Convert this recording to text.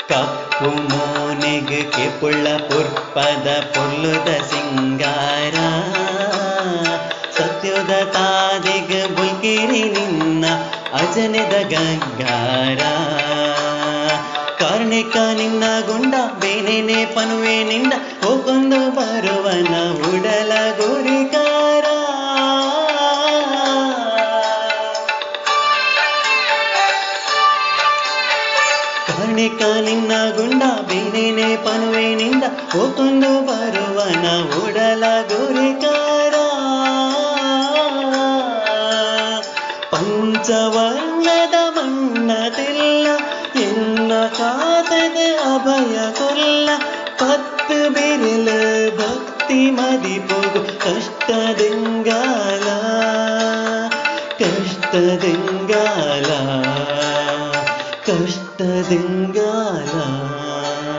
ಕಪ್ಪು ಮೋನೆಗೆ ಪುಳ್ಳ ಪುರ್ಪದ ಪೊಲ್ಲುದ ಸಿಂಗಾರ ಸತ್ಯದ ತಾದಿಗ ಬುಲ್ಕಿರಿ ನಿನ್ನ ಅಜನೆದ ಗಂಗಾರ ಕಾರ್ಣಿಕ ನಿನ್ನ ಗುಂಡ ಬೇನೆನೆ ಪನುವೆ ನಿಂದ ಹೋಗೊಂದು ಬರುವನ ಉಡಲ ಗುರಿಕಾರ ಕಾರ್ಣಿಕ ನಿನ್ನ ಗುಂಡ ಬೇನೆನೆ ಪನುವೆ ನಿಂದ ಹೋಗೊಂದು ಬರುವನ ಉಡಲ ಗುರಿಕಾರ ಪಂಚವರ್ಣದ ಮಣ್ಣದಿಲ್ಲ ಎನ್ನ ಕಾತದ ಅಭಯ ಕೊಲ್ಲ ಪತ್ತು ಬಿರಲ ಭಕ್ತಿ ಮದಿಪೋಗು ಕಷ್ಟದಿಂಗಾಲ ಕಷ್ಟದಿಂಗಾಲ ಕಷ್ಟದಿಂಗಾಲ